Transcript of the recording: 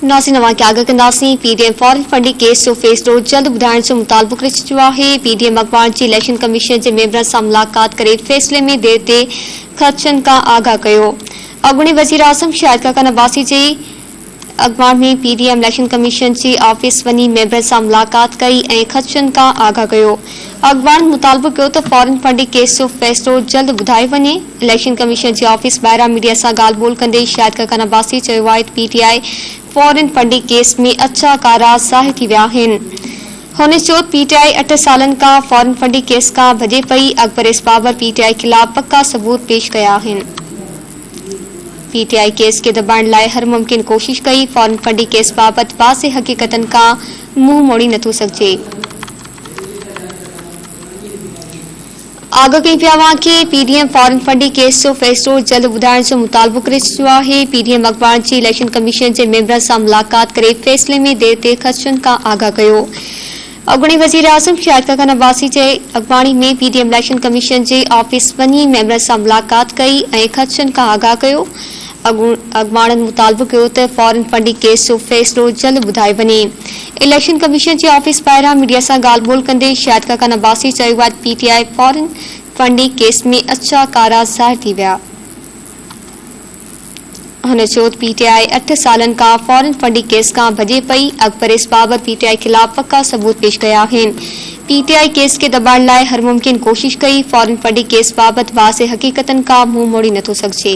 नाज़रीन नवां के आगाह कंदासीं पीडीएम फॉरेन फंडिंग केस जो फ़ैसिलो जल्द ॿुधाइण जो मुतालबो करे छॾियो आहे। पीडीएम अखबार जी इलेक्शन कमीशन जे मेंबरनि सां मुलाक़ात करे फ़ैसिले में देर ते ख़दशनि खां आगाह कयो। अॻूणे वज़ीर आज़म शाहिद काका नवाज़ी जे अखबार में पीडीएम इलेक्शन कमीशन जी ऑफिस वञी मेंबरनि सां मुलाक़ात कई ऐं ख़दशनि खां आगाह कयो। अखबार मुतालबो कयो त फॉरेन फंडिंग केस जो फ़ैसिलो जल्द ॿुधायो वञे। इलेक्शन कमीशन जी ऑफिस ॿाहिरां मीडिया सां ॻाल्हि ॿोल कंदे शाहिद काका नवाज़ी चयो आहे त पीटीआई फॉरेन फंडिंग केस में अछा कारा ज़ाहिर थी विया आहिनि। हुन चयो पीटीआई 8 सालनि खां फॉरेन फंडिंग केस खां भॼे पई। अकबर इस बाबर पीटीआई खिलाफ़ पक्का सबूत पेश कया आहिनि। पीटीआई केस के दबाइण लाइ हर मुमकिन कोशिश कई। फॉरेन फंडिंग केस बाबति वाज़े हक़ीक़तनि खां मुंहुं मोड़ी नथो सघिजे। आगाह कई पिया कि पीडीएम फॉरेन फंडिंग केस जो फ़ैसिलो जल्द ॿुधाइण जो मुतालबो करे छॾियो आहे। पीडीएम अखबार जी इलेक्शन कमीशन जे मेंबरनि सां मुलाक़ात करे फ़ैसिले में देर ते ख़दशनि खां आगाह कयो। अॻूणे वज़ीर आज़म शाहिद काका नवाज़ी जे अखबारी में पीडीएम इलेक्शन कमीशन जे ऑफिस वञी मेंबरनि सां मुलाक़ात कई ऐं ख़दशनि खां आगाह कयो। अखबारनि मुतालबो कयो त फॉरेन फंडिंग केस जो फ़ैसिलो जल्द ॿुधायो वञे। इलेक्शन कमीशन जी ऑफिस ॿाहिरां मीडिया सां ॻाल्हि ॿोल कंदे शाहिद काका नवाज़ी चयो आहे त पीटीआई फॉरेन फंडिंग केस में अछा कारा ज़ाहिर थी विया। हुन चयो त पीटीआई 8 सालनि खां फॉरेन फंडिंग केस खां भॼे पई। अकबर इस बाबर पीटीआई खिलाफ़ पक्का सबूत पेश कया आहिनि। पीटीआई केस के दबाइण लाइ हर मुमकिन कोशिश कई। फॉरेन फंडिंग केस बाबति वाज़े हक़ीक़तनि खां मुंहुं मोड़ी नथो सघिजे।